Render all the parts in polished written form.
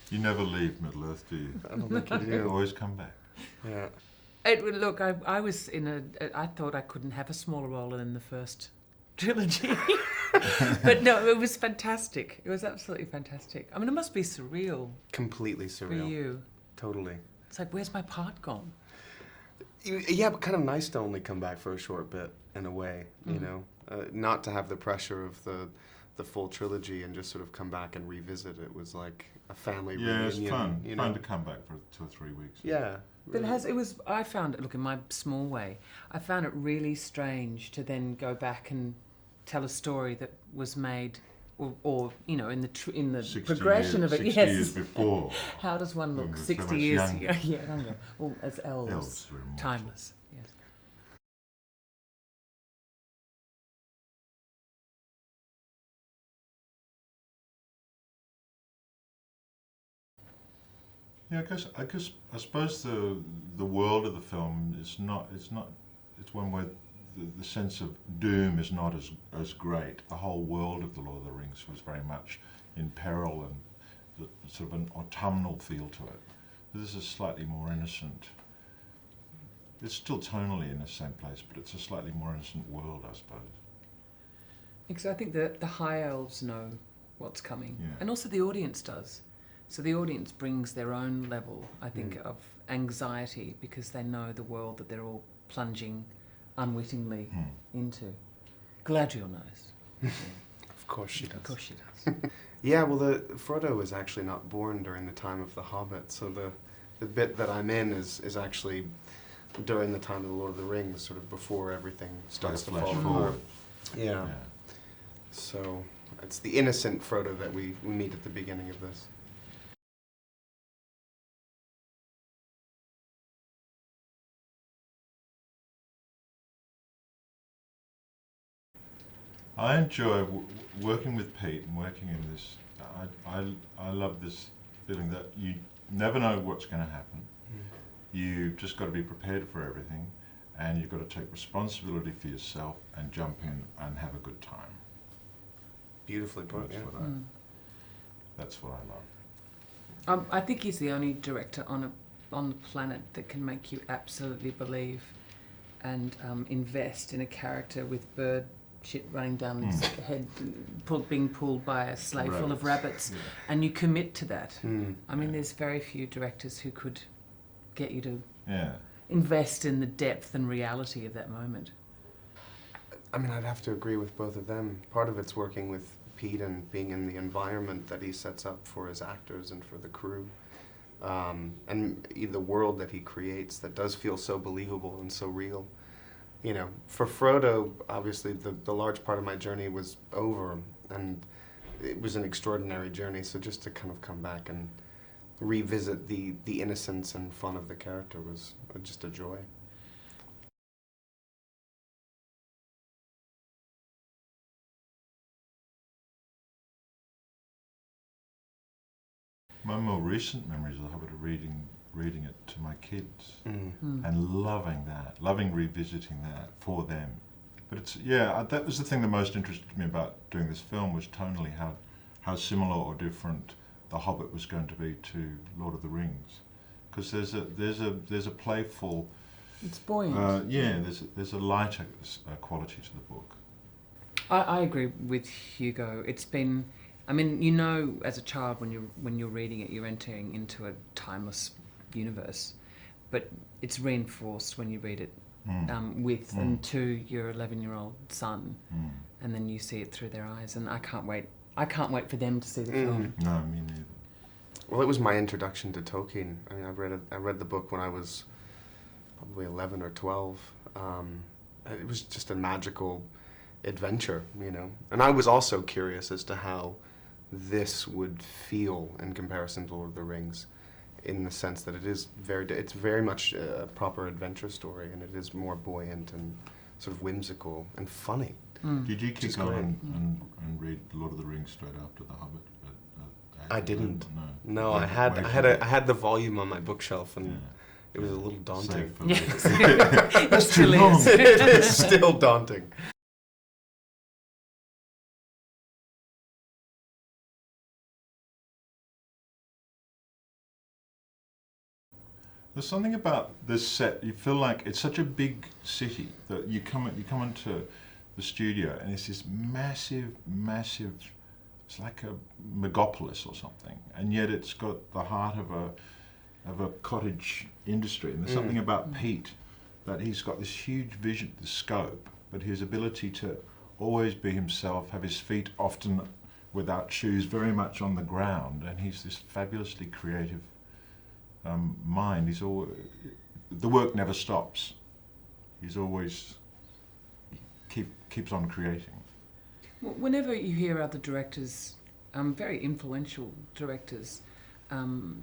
You never leave Middle-earth, do you? I don't think you You do. always come back. Yeah. Look, I was in I thought I couldn't have a smaller role in the first trilogy. But no, it was fantastic. It was absolutely fantastic. I mean, it must be surreal Completely for surreal. you. Totally. It's like, where's my part gone? Yeah, but kind of nice to only come back for a short bit, in a way, you know? Not to have the pressure of the full trilogy and just sort of come back and revisit. It was like a family Yeah, reunion. it's fun. You know? Fun to come back for 2 or 3 weeks. Yeah. But I found it, look, in my small way, I found it really strange to then go back and tell a story that was made, or you know, in the 60 progression years, of it. 60 Yes. years before. How does one When look we're so 60 much years? younger. Yeah, younger. Well, as elves, Elves were immortal. timeless. Yes. Yeah, I suppose the world of the film is not. It's one where the sense of doom is not as great. The whole world of the Lord of the Rings was very much in peril and sort of an autumnal feel to it. This is slightly more innocent. It's still tonally in the same place, but it's a slightly more innocent world, I suppose. Because I think that the high elves know what's coming, Yeah. and also the audience does. So the audience brings their own level, I think, of anxiety because they know the world that they're all plunging unwittingly into. Galadriel knows. Of course she does. Of course she does. Yeah, well, Frodo was actually not born during the time of The Hobbit, so the bit that I'm in is actually during the time of The Lord of the Rings, sort of before everything starts to Flash fall forward. apart. Yeah. So it's the innocent Frodo that we meet at the beginning of this. I enjoy working with Pete and working in this. I love this feeling that you never know what's going to happen. You've just got to be prepared for everything, and you've got to take responsibility for yourself and jump in and have a good time. Beautifully put, yeah. That's what I love. I think he's the only director on the planet that can make you absolutely believe and invest in a character with bird shit running down his head, being pulled by a sleigh full of rabbits, and you commit to that. I mean, there's very few directors who could get you to invest in the depth and reality of that moment. I mean, I'd have to agree with both of them. Part of it's working with Pete and being in the environment that he sets up for his actors and for the crew. And the world that he creates that does feel so believable and so real. You know, for Frodo, obviously the large part of my journey was over, and it was an extraordinary journey, so just to kind of come back and revisit the innocence and fun of the character was just a joy. My more recent memories of The Hobbit are reading it to my kids and loving revisiting that for them. But it's that was the thing that most interested me about doing this film was tonally how similar or different The Hobbit was going to be to Lord of the Rings, because there's a playful. It's buoyant. There's a lighter quality to the book. I agree with Hugo. It's been, I mean, you know, as a child when you're reading it, you're entering into a timeless universe, but it's reinforced when you read it with and to your 11-year-old son, and then you see it through their eyes. And I can't wait for them to see the film. No, me neither. Well, it was my introduction to Tolkien. I mean, I read the book when I was probably 11 or 12. It was just a magical adventure, you know. And I was also curious as to how this would feel in comparison to Lord of the Rings, in the sense that it's very much a proper adventure story, and it is more buoyant and sort of whimsical and funny. Did you keep going and read Lord of the Rings straight after The Hobbit? I didn't. No, Wait, I had the volume on my bookshelf, and it was a little daunting. That's too long. It is still daunting. There's something about this set. You feel like it's such a big city that you come into the studio and it's this massive. It's like a megapolis or something, and yet it's got the heart of a cottage industry. And there's something about Pete that he's got this huge vision, the scope, but his ability to always be himself, have his feet often without shoes, very much on the ground, and he's this fabulously creative mind. He's always, the work never stops. He's always keeps on creating. Whenever you hear other directors, very influential directors,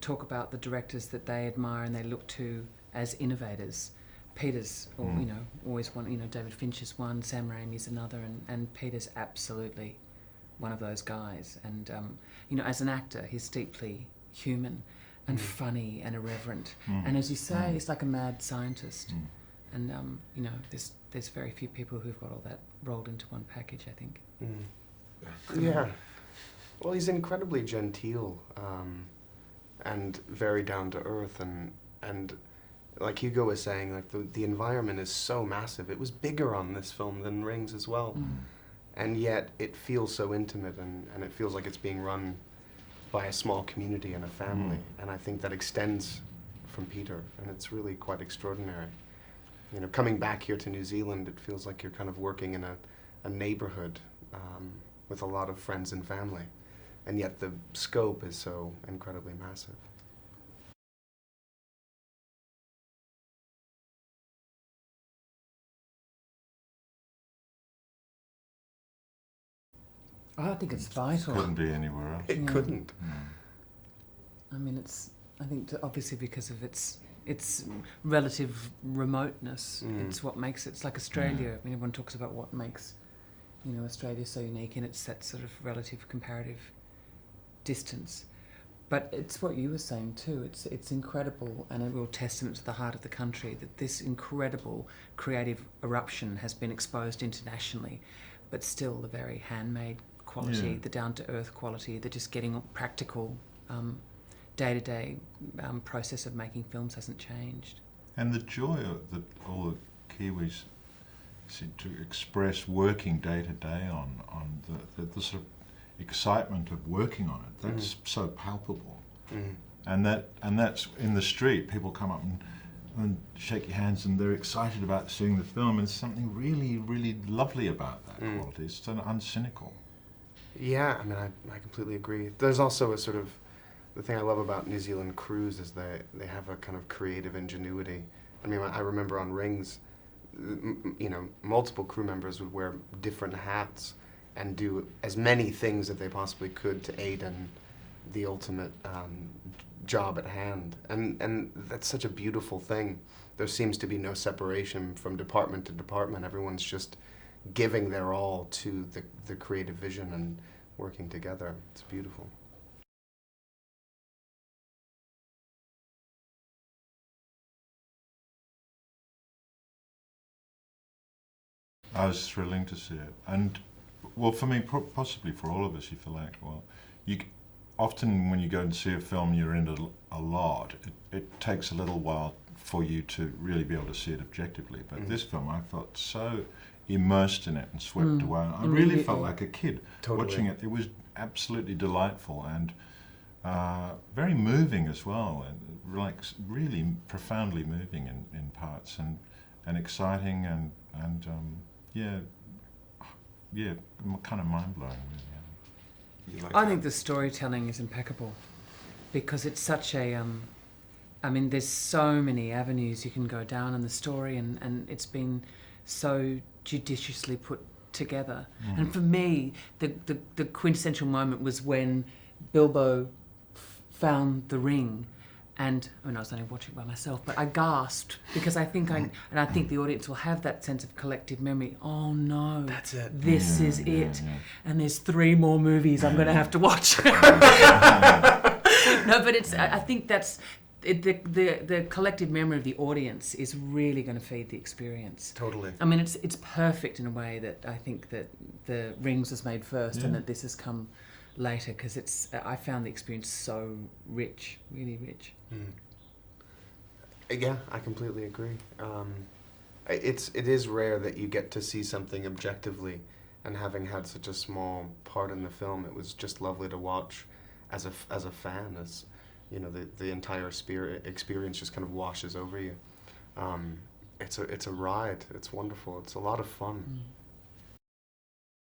talk about the directors that they admire and they look to as innovators, Peter's, or always one. David Finch is one, Sam Raimi's another, and Peter's absolutely one of those guys. And as an actor, he's deeply human and funny and irreverent. And as you say, he's like a mad scientist. And there's very few people who've got all that rolled into one package, I think. Yeah. Well, he's incredibly genteel and very down to earth, and like Hugo was saying, like the environment is so massive. It was bigger on this film than Rings as well, and yet it feels so intimate, and it feels like it's being run by a small community and a family. And I think that extends from Peter, and it's really quite extraordinary. Coming back here to New Zealand, it feels like you're kind of working in a neighborhood with a lot of friends and family, and yet the scope is so incredibly massive. I think it's vital. Couldn't be anywhere else. It couldn't. I mean, I think obviously because of its relative remoteness, it's what makes it. It's like Australia. I mean, everyone talks about what makes Australia so unique, and it's that sort of relative comparative distance. But it's what you were saying too. It's incredible, and a real testament to the heart of the country that this incredible creative eruption has been exposed internationally, but still the very handmade quality, the down-to-earth quality, the just getting practical, day-to-day process of making films hasn't changed. And the joy that all the Kiwis seem to express working day to day on the sort of excitement of working on it, that's so palpable. And that's in the street. People come up and shake your hands, and they're excited about seeing the film. And there's something really, really lovely about that quality. It's so uncynical. Yeah, I mean, I completely agree. There's also a sort of, the thing I love about New Zealand crews is they have a kind of creative ingenuity. I mean, I remember on Rings, multiple crew members would wear different hats and do as many things that they possibly could to aid in the ultimate job at hand. And that's such a beautiful thing. There seems to be no separation from department to department. Everyone's just giving their all to the creative vision and working together. It's beautiful. I was thrilling to see it. And, well, for me, possibly for all of us, you feel like, well, often when you go and see a film you're into a lot, it takes a little while for you to really be able to see it objectively. But this film, I felt so immersed in it and swept away. I really felt like a kid watching it. It was absolutely delightful and very moving as well, and like really profoundly moving in parts, and exciting and kind of mind-blowing, really. I think the storytelling is impeccable because it's such a there's so many avenues you can go down in the story, and it's been so judiciously put together. And for me, the quintessential moment was when Bilbo found the ring. And I was only watching it by myself, but I gasped because I think I think the audience will have that sense of collective memory. Oh no, that's it. This is it. Yeah. And there's 3 more movies I'm going to have to watch. No, but I think that's the collective memory of the audience is really going to feed the experience. Totally. I mean, it's perfect in a way that I think that the Rings was made first and that this has come later, because I found the experience so rich, really rich. Yeah, I completely agree. It is rare that you get to see something objectively, and having had such a small part in the film, it was just lovely to watch as a fan, as you know, the entire experience just kind of washes over you. It's a ride. It's wonderful. It's a lot of fun. Mm.